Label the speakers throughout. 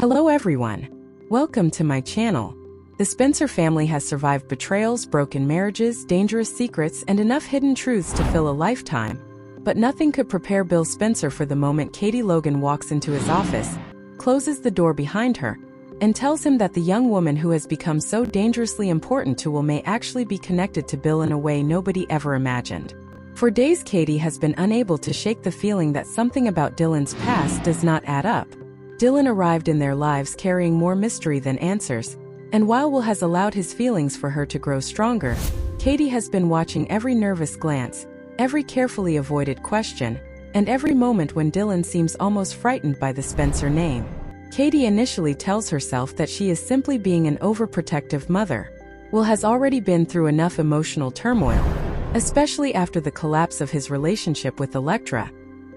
Speaker 1: Hello everyone. Welcome to my channel. The Spencer family has survived betrayals, broken marriages, dangerous secrets, and enough hidden truths to fill a lifetime. But nothing could prepare Bill Spencer for the moment Katie Logan walks into his office, closes the door behind her, and tells him that the young woman who has become so dangerously important to Will may actually be connected to Bill in a way nobody ever imagined. For days Katie has been unable to shake the feeling that something about Dylan's past does not add up. Dylan arrived in their lives carrying more mystery than answers, and while Will has allowed his feelings for her to grow stronger, Katie has been watching every nervous glance, every carefully avoided question, and every moment when Dylan seems almost frightened by the Spencer name. Katie initially tells herself that she is simply being an overprotective mother. Will has already been through enough emotional turmoil, especially after the collapse of his relationship with Electra,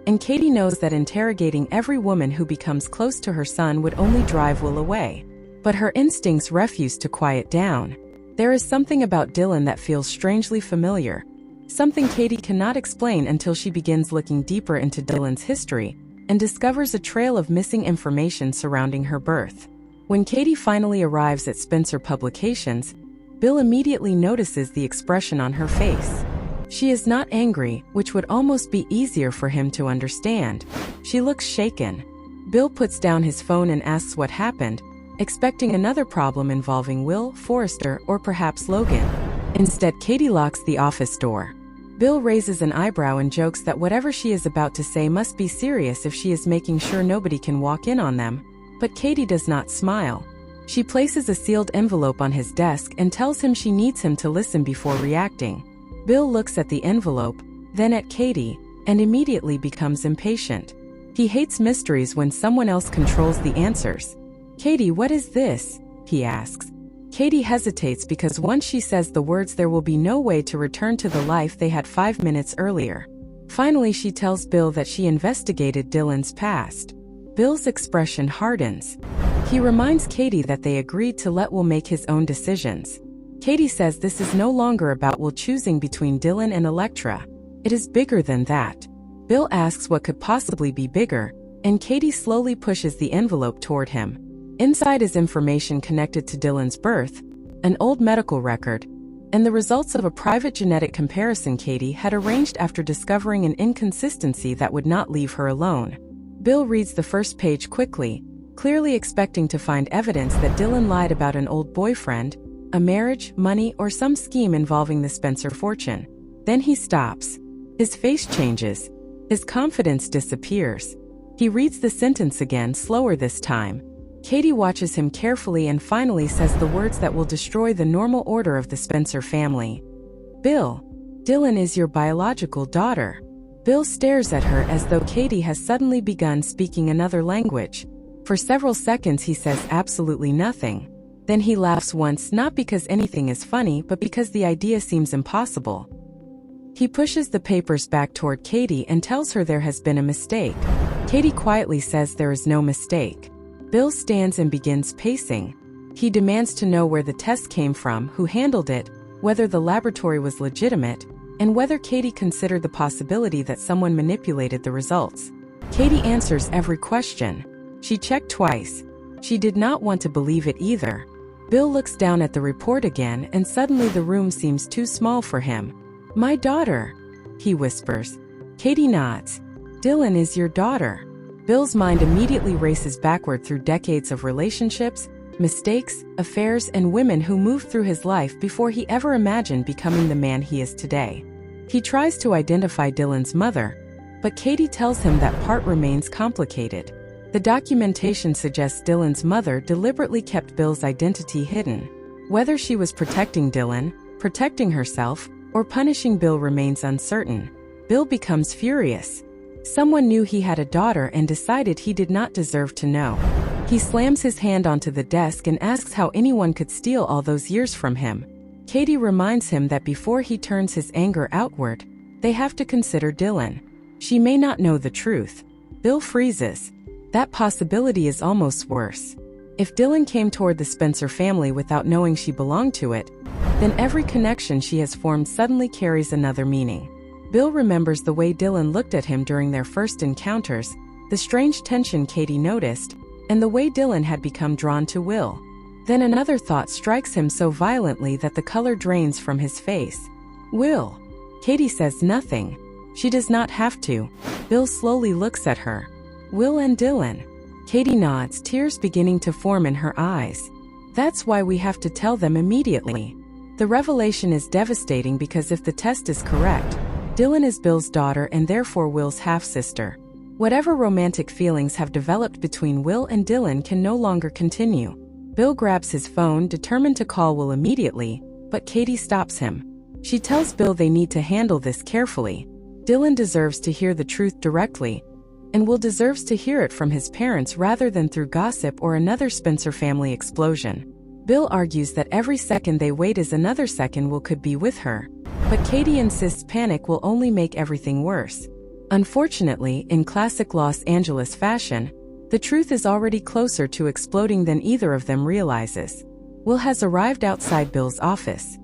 Speaker 1: and Katie knows that interrogating every woman who becomes close to her son would only drive Will away. But her instincts refuse to quiet down. There is something about Dylan that feels strangely familiar, something Katie cannot explain until she begins looking deeper into Dylan's history and discovers a trail of missing information surrounding her birth. When Katie finally arrives at Spencer Publications, Bill immediately notices the expression on her face. She is not angry, which would almost be easier for him to understand. She looks shaken. Bill puts down his phone and asks what happened, expecting another problem involving Will, Forrester, or perhaps Logan. Instead, Katie locks the office door. Bill raises an eyebrow and jokes that whatever she is about to say must be serious if she is making sure nobody can walk in on them, but Katie does not smile. She places a sealed envelope on his desk and tells him she needs him to listen before reacting. Bill looks at the envelope, then at Katie, and immediately becomes impatient. He hates mysteries when someone else controls the answers. "Katie, what is this?" he asks. Katie hesitates because once she says the words there will be no way to return to the life they had 5 minutes earlier. Finally she tells Bill that she investigated Dylan's past. Bill's expression hardens. He reminds Katie that they agreed to let Will make his own decisions. Katie says this is no longer about Will choosing between Dylan and Electra. It is bigger than that. Bill asks what could possibly be bigger, and Katie slowly pushes the envelope toward him. Inside is information connected to Dylan's birth, an old medical record, and the results of a private genetic comparison Katie had arranged after discovering an inconsistency that would not leave her alone. Bill reads the first page quickly, clearly expecting to find evidence that Dylan lied about an old boyfriend, a marriage, money, or some scheme involving the Spencer fortune. Then he stops. His face changes. His confidence disappears. He reads the sentence again, slower this time. Katie watches him carefully and finally says the words that will destroy the normal order of the Spencer family. "Bill, Dylan is your biological daughter." Bill stares at her as though Katie has suddenly begun speaking another language. For several seconds he says absolutely nothing. Then he laughs once, not because anything is funny, but because the idea seems impossible. He pushes the papers back toward Katie and tells her there has been a mistake. Katie quietly says there is no mistake. Bill stands and begins pacing. He demands to know where the test came from, who handled it, whether the laboratory was legitimate, and whether Katie considered the possibility that someone manipulated the results. Katie answers every question. She checked twice. She did not want to believe it either. Bill looks down at the report again and suddenly the room seems too small for him. "My daughter," he whispers. Katie nods. "Dylan is your daughter." Bill's mind immediately races backward through decades of relationships, mistakes, affairs, and women who moved through his life before he ever imagined becoming the man he is today. He tries to identify Dylan's mother, but Katie tells him that part remains complicated. The documentation suggests Dylan's mother deliberately kept Bill's identity hidden. Whether she was protecting Dylan, protecting herself, or punishing Bill remains uncertain. Bill becomes furious. Someone knew he had a daughter and decided he did not deserve to know. He slams his hand onto the desk and asks how anyone could steal all those years from him. Katie reminds him that before he turns his anger outward, they have to consider Dylan. She may not know the truth. Bill freezes. That possibility is almost worse. If Dylan came toward the Spencer family without knowing she belonged to it, then every connection she has formed suddenly carries another meaning. Bill remembers the way Dylan looked at him during their first encounters, the strange tension Katie noticed, and the way Dylan had become drawn to Will. Then another thought strikes him so violently that the color drains from his face. Will. Katie says nothing. She does not have to. Bill slowly looks at her. Will and Dylan. Katie nods, tears beginning to form in her eyes. That's why we have to tell them immediately. The revelation is devastating because if the test is correct, Dylan is Bill's daughter and therefore Will's half-sister. Whatever romantic feelings have developed between Will and Dylan can no longer continue. Bill grabs his phone, determined to call Will immediately, but Katie stops him. She tells Bill they need to handle this carefully. Dylan deserves to hear the truth directly, and Will deserves to hear it from his parents rather than through gossip or another Spencer family explosion. Bill argues that every second they wait is another second Will could be with her, but Katie insists panic will only make everything worse. Unfortunately, in classic Los Angeles fashion, the truth is already closer to exploding than either of them realizes. Will has arrived outside Bill's office.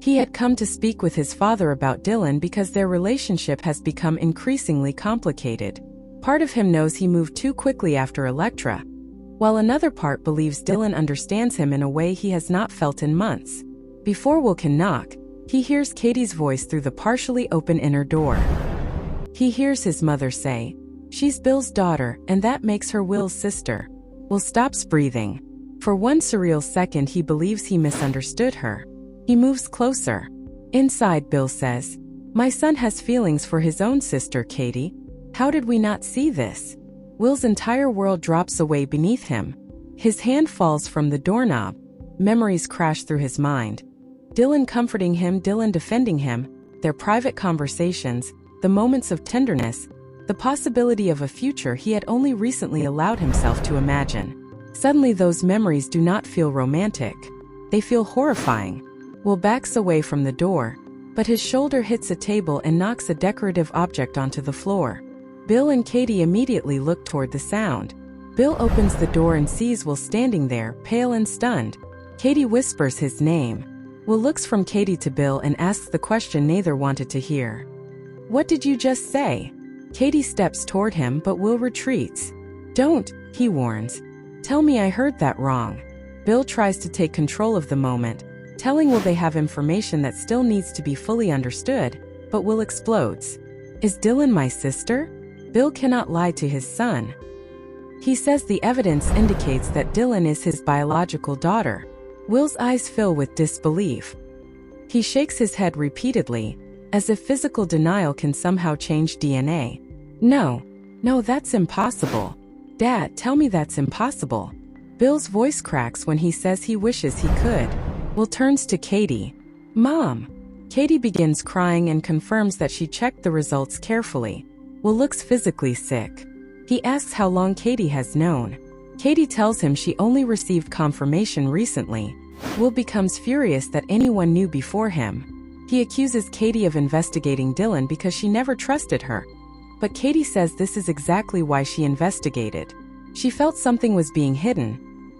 Speaker 1: He had come to speak with his father about Dylan because their relationship has become increasingly complicated. Part of him knows he moved too quickly after Electra, while another part believes Dylan understands him in a way he has not felt in months. Before Will can knock, he hears Katie's voice through the partially open inner door. He hears his mother say, "She's Bill's daughter, and that makes her Will's sister." Will stops breathing. For one surreal second he believes he misunderstood her. He moves closer. Inside, Bill says, "My son has feelings for his own sister, Katie. How did we not see this?" Will's entire world drops away beneath him. His hand falls from the doorknob. Memories crash through his mind. Dylan comforting him, Dylan defending him, their private conversations, the moments of tenderness, the possibility of a future he had only recently allowed himself to imagine. Suddenly those memories do not feel romantic. They feel horrifying. Will backs away from the door, but his shoulder hits a table and knocks a decorative object onto the floor. Bill and Katie immediately look toward the sound. Bill opens the door and sees Will standing there, pale and stunned. Katie whispers his name. Will looks from Katie to Bill and asks the question neither wanted to hear. "What did you just say?" Katie steps toward him but Will retreats. "Don't," he warns. "Tell me I heard that wrong." Bill tries to take control of the moment, telling Will they have information that still needs to be fully understood, but Will explodes. "Is Dylan my sister?" Bill cannot lie to his son. He says the evidence indicates that Dylan is his biological daughter. Will's eyes fill with disbelief. He shakes his head repeatedly, as if physical denial can somehow change DNA. No, that's impossible. Dad, tell me that's impossible." Bill's voice cracks when he says he wishes he could. Will turns to Katie. "Mom." Katie begins crying and confirms that she checked the results carefully. Will looks physically sick. He asks how long Katie has known. Katie tells him she only received confirmation recently. Will becomes furious that anyone knew before him. He accuses Katie of investigating Dylan because she never trusted her. But Katie says this is exactly why she investigated. She felt something was being hidden,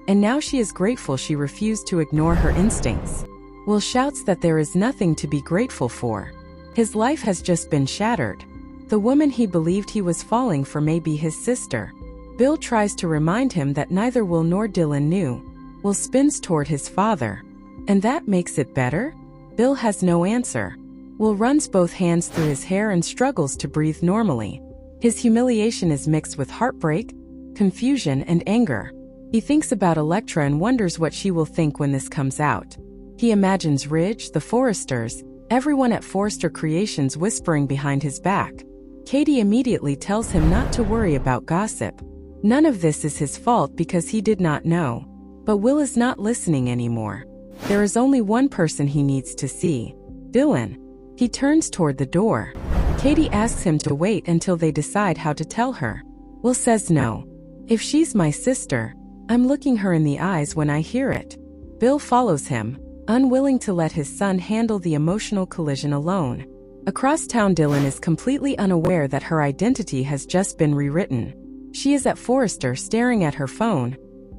Speaker 1: and now she is grateful she refused to ignore her instincts. Will shouts that there is nothing to be grateful for. His life has just been shattered. The woman he believed he was falling for may be his sister. Bill tries to remind him that neither Will nor Dylan knew. Will spins toward his father. "And that makes it better?" Bill has no answer. Will runs both hands through his hair and struggles to breathe normally. His humiliation is mixed with heartbreak, confusion, and anger. He thinks about Electra and wonders what she will think when this comes out. He imagines Ridge, the Foresters, everyone at Forrester Creations whispering behind his back. Katie immediately tells him not to worry about gossip. None of this is his fault because he did not know. But Will is not listening anymore. There is only one person he needs to see. Dylan. He turns toward the door. Katie asks him to wait until they decide how to tell her. Will says no. "If she's my sister, I'm looking her in the eyes when I hear it." Bill follows him, unwilling to let his son handle the emotional collision alone. Across town, Dylan is completely unaware that her identity has just been rewritten. She is at Forrester staring at her phone,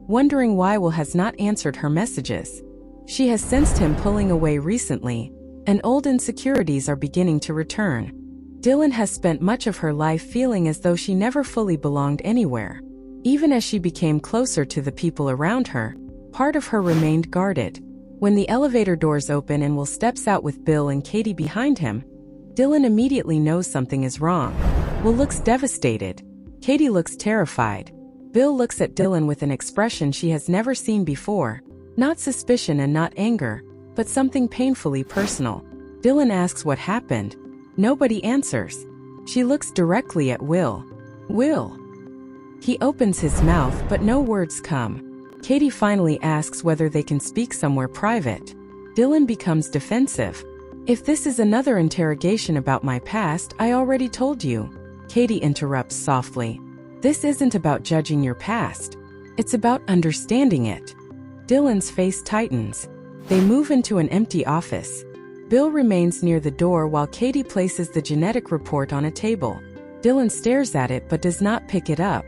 Speaker 1: wondering why Will has not answered her messages. She has sensed him pulling away recently, and old insecurities are beginning to return. Dylan has spent much of her life feeling as though she never fully belonged anywhere. Even as she became closer to the people around her, part of her remained guarded. When the elevator doors open and Will steps out with Bill and Katie behind him, Dylan immediately knows something is wrong. Will looks devastated. Katie looks terrified. Bill looks at Dylan with an expression she has never seen before. Not suspicion and not anger, but something painfully personal. Dylan asks what happened. Nobody answers. She looks directly at Will. Will. He opens his mouth, but no words come. Katie finally asks whether they can speak somewhere private. Dylan becomes defensive. If this is another interrogation about my past, I already told you. Katie interrupts softly. This isn't about judging your past. It's about understanding it. Dylan's face tightens. They move into an empty office. Bill remains near the door while Katie places the genetic report on a table. Dylan stares at it but does not pick it up.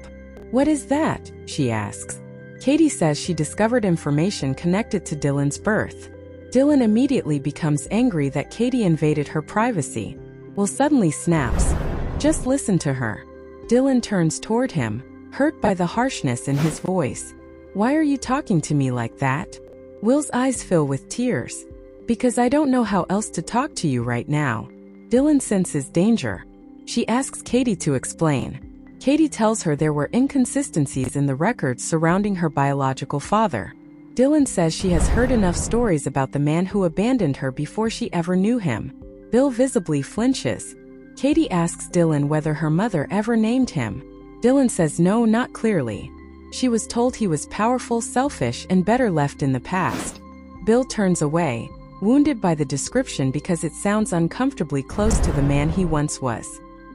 Speaker 1: What is that? She asks. Katie says she discovered information connected to Dylan's birth. Dylan immediately becomes angry that Katie invaded her privacy. Will suddenly snaps. Just listen to her. Dylan turns toward him, hurt by the harshness in his voice. Why are you talking to me like that? Will's eyes fill with tears. Because I don't know how else to talk to you right now. Dylan senses danger. She asks Katie to explain. Katie tells her there were inconsistencies in the records surrounding her biological father. Dylan says she has heard enough stories about the man who abandoned her before she ever knew him. Bill visibly flinches. Katie asks Dylan whether her mother ever named him. Dylan says no, not clearly. She was told he was powerful, selfish, and better left in the past. Bill turns away, wounded by the description because it sounds uncomfortably close to the man he once was.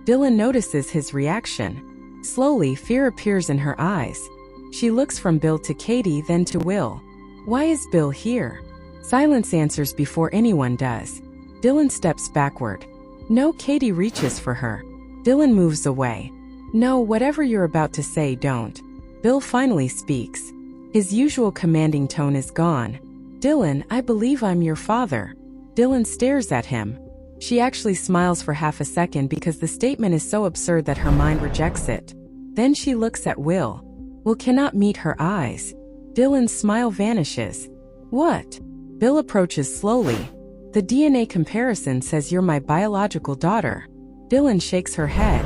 Speaker 1: Dylan notices his reaction. Slowly, fear appears in her eyes. She looks from Bill to Katie, then to Will. Why is Bill here? Silence answers before anyone does. Dylan steps backward. No, Katie reaches for her. Dylan moves away. No, whatever you're about to say, don't. Bill finally speaks. His usual commanding tone is gone. Dylan, I believe I'm your father. Dylan stares at him. She actually smiles for half a second because the statement is so absurd that her mind rejects it. Then she looks at Will. Will cannot meet her eyes. Dylan's smile vanishes. What? Bill approaches slowly. The DNA comparison says you're my biological daughter. Dylan shakes her head.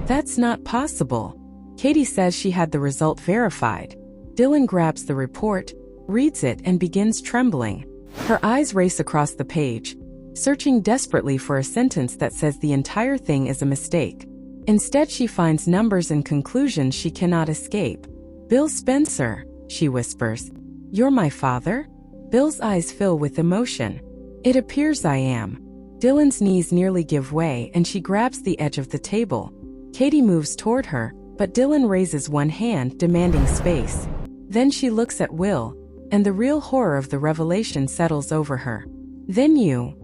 Speaker 1: That's not possible. Katie says she had the result verified. Dylan grabs the report, reads it, and begins trembling. Her eyes race across the page, searching desperately for a sentence that says the entire thing is a mistake. Instead, she finds numbers and conclusions she cannot escape. Bill Spencer, she whispers. You're my father? Bill's eyes fill with emotion. It appears I am. Dylan's knees nearly give way and she grabs the edge of the table. Katie moves toward her, but Dylan raises one hand, demanding space. Then she looks at Will, and the real horror of the revelation settles over her. Then you.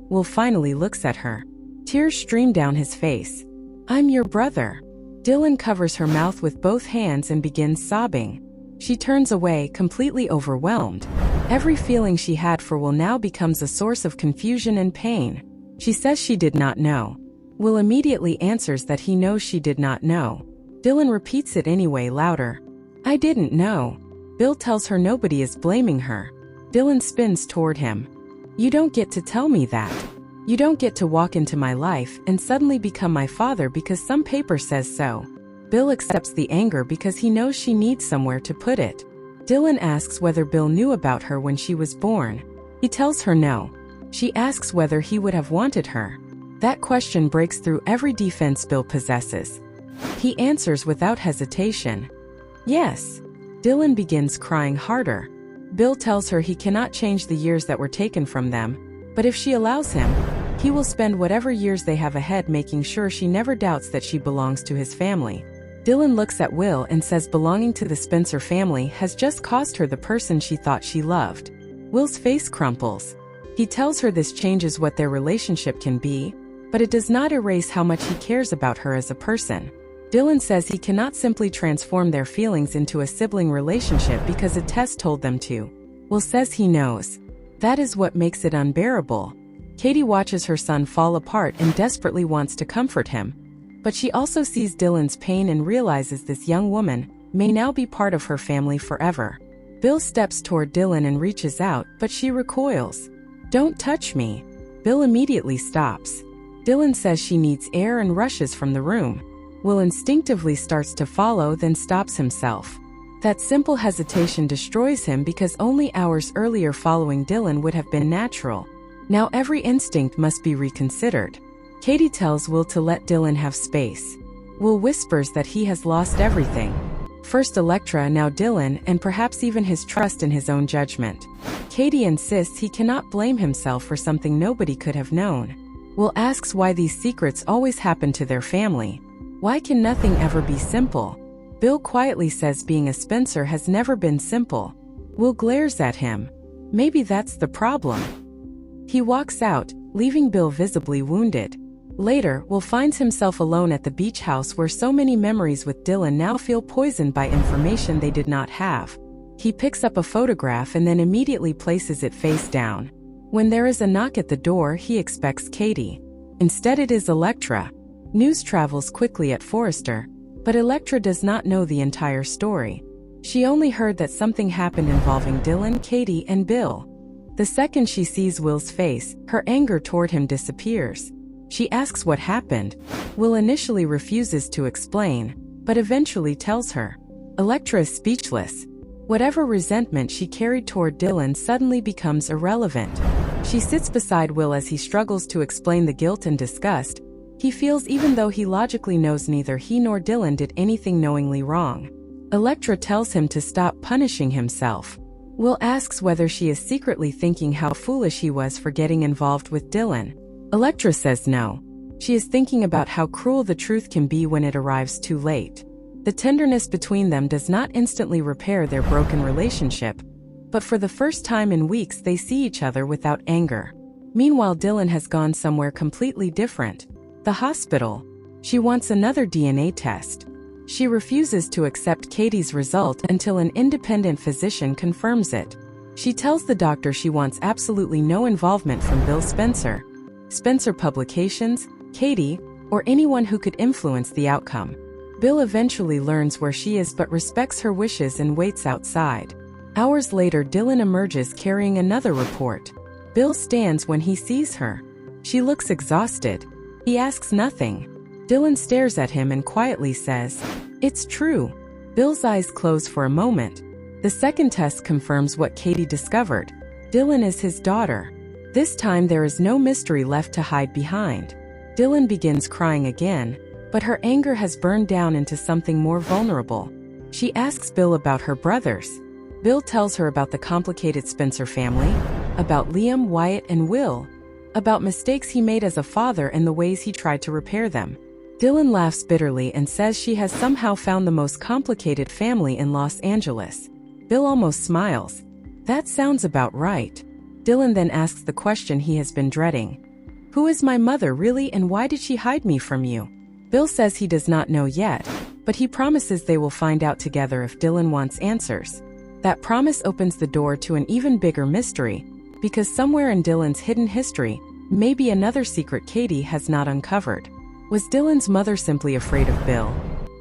Speaker 1: Will finally looks at her. Tears stream down his face. I'm your brother. Dylan covers her mouth with both hands and begins sobbing. She turns away, completely overwhelmed. Every feeling she had for Will now becomes a source of confusion and pain. She says she did not know. Will immediately answers that he knows she did not know. Dylan repeats it anyway, louder. I didn't know. Bill tells her nobody is blaming her. Dylan spins toward him. You don't get to tell me that. You don't get to walk into my life and suddenly become my father because some paper says so. Bill accepts the anger because he knows she needs somewhere to put it. Dylan asks whether Bill knew about her when she was born. He tells her no. She asks whether he would have wanted her. That question breaks through every defense Bill possesses. He answers without hesitation. Yes. Dylan begins crying harder. Bill tells her he cannot change the years that were taken from them, but if she allows him, he will spend whatever years they have ahead making sure she never doubts that she belongs to his family. Dylan looks at Will and says belonging to the Spencer family has just cost her the person she thought she loved. Will's face crumples. He tells her this changes what their relationship can be, but it does not erase how much he cares about her as a person. Dylan says he cannot simply transform their feelings into a sibling relationship because a test told them to. Will says he knows. That is what makes it unbearable. Katie watches her son fall apart and desperately wants to comfort him. But she also sees Dylan's pain and realizes this young woman, may now be part of her family forever. Bill steps toward Dylan and reaches out, but she recoils. "Don't touch me." Bill immediately stops. Dylan says she needs air and rushes from the room. Will instinctively starts to follow, then stops himself. That simple hesitation destroys him because only hours earlier following Dylan would have been natural. Now every instinct must be reconsidered. Katie tells Will to let Dylan have space. Will whispers that he has lost everything. First Electra, now Dylan, and perhaps even his trust in his own judgment. Katie insists he cannot blame himself for something nobody could have known. Will asks why these secrets always happen to their family. Why can nothing ever be simple? Bill quietly says being a Spencer has never been simple. Will glares at him. Maybe that's the problem. He walks out, leaving Bill visibly wounded. Later, Will finds himself alone at the beach house where so many memories with Dylan now feel poisoned by information they did not have. He picks up a photograph and then immediately places it face down. When there is a knock at the door, he expects Katie. Instead it is Electra. News travels quickly at Forrester, but Electra does not know the entire story. She only heard that something happened involving Dylan, Katie, and Bill. The second she sees Will's face, her anger toward him disappears. She asks what happened. Will initially refuses to explain, but eventually tells her. Electra is speechless. Whatever resentment she carried toward Dylan suddenly becomes irrelevant. She sits beside Will as he struggles to explain the guilt and disgust he feels, even though he logically knows neither he nor Dylan did anything knowingly wrong. Electra tells him to stop punishing himself. Will asks whether she is secretly thinking how foolish he was for getting involved with Dylan. Electra says no. She is thinking about how cruel the truth can be when it arrives too late. The tenderness between them does not instantly repair their broken relationship, but for the first time in weeks they see each other without anger. Meanwhile, Dylan has gone somewhere completely different. The hospital. She wants another DNA test. She refuses to accept Katie's result until an independent physician confirms it. She tells the doctor she wants absolutely no involvement from Bill Spencer, Spencer Publications, Katie, or anyone who could influence the outcome. Bill eventually learns where she is but respects her wishes and waits outside. Hours later, Dylan emerges carrying another report. Bill stands when he sees her. She looks exhausted. He asks nothing. Dylan stares at him and quietly says, "It's true." Bill's eyes close for a moment. The second test confirms what Katie discovered. Dylan is his daughter. This time there is no mystery left to hide behind. Dylan begins crying again, but her anger has burned down into something more vulnerable. She asks Bill about her brothers. Bill tells her about the complicated Spencer family, about Liam, Wyatt, and Will, about mistakes he made as a father and the ways he tried to repair them. Dylan laughs bitterly and says she has somehow found the most complicated family in Los Angeles. Bill almost smiles. That sounds about right. Dylan then asks the question he has been dreading. Who is my mother really, and why did she hide me from you? Bill says he does not know yet, but he promises they will find out together if Dylan wants answers. That promise opens the door to an even bigger mystery, because somewhere in Dylan's hidden history, may be another secret Katie has not uncovered. Was Dylan's mother simply afraid of Bill?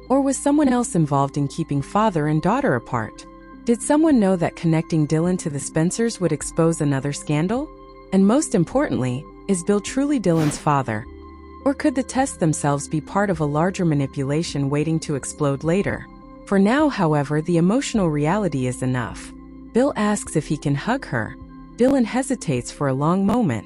Speaker 1: Or was someone else involved in keeping father and daughter apart? Did someone know that connecting Dylan to the Spencers would expose another scandal? And most importantly, is Bill truly Dylan's father? Or could the tests themselves be part of a larger manipulation waiting to explode later? For now, however, the emotional reality is enough. Bill asks if he can hug her. Dylan hesitates for a long moment.